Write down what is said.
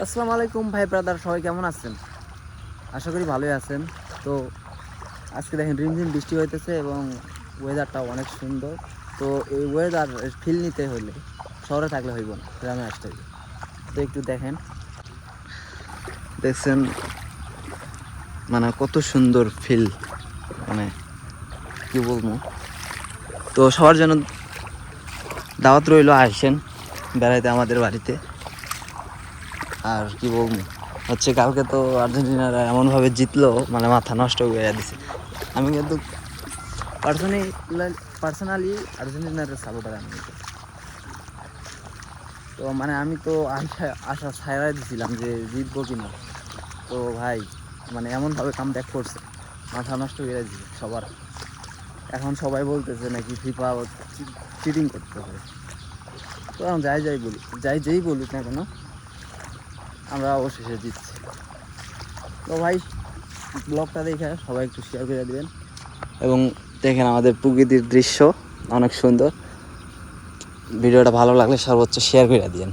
আসসালামু আলাইকুম ভাই ব্রাদার, সবাই কেমন আছেন? আশা করি ভালোই আছেন। তো আজকে দেখেন রিমঝিম বৃষ্টি হইতেছে এবং ওয়েদারটা অনেক সুন্দর। তো এই ওয়েদার ফিল নিতে হলে শহরে থাকলে হইব না, গ্রামে আসতে হইব। তো একটু দেখেন, দেখছেন মানে কত সুন্দর ফিল, মানে কি বলবো। তো সবার জন্য দাওয়াত রইল, আসেন বেড়াইতে আমাদের বাড়িতে। আর কি বলবো হচ্ছে, কালকে তো আর্জেন্টিনারা এমনভাবে জিতলো, মানে মাথা নষ্ট করে দিছে। আমি কিন্তু পার্সোনালি আর্জেন্টিনার সাপোর্টার আমি কিন্তু। তো মানে আমি তো আশা ছাড়াই দিছিলাম যে জিতবো কিনা। তো ভাই মানে এমনভাবে কাম ব্যাক করছে, মাথা নষ্ট করে দিছে সবার। এখন সবাই বলতেছে নাকি ফিফা চিটিং করতেছে। তো এখন যেই বলুক না কেন, আমরা অবশেষে জিতছি। তো ভাই ব্লগটা দেখে সবাই একটু শেয়ার করে দেবেন এবং দেখেন আমাদের প্রকৃতির দৃশ্য অনেক সুন্দর। ভিডিওটা ভালো লাগলে সর্বোচ্চ শেয়ার করে দিন।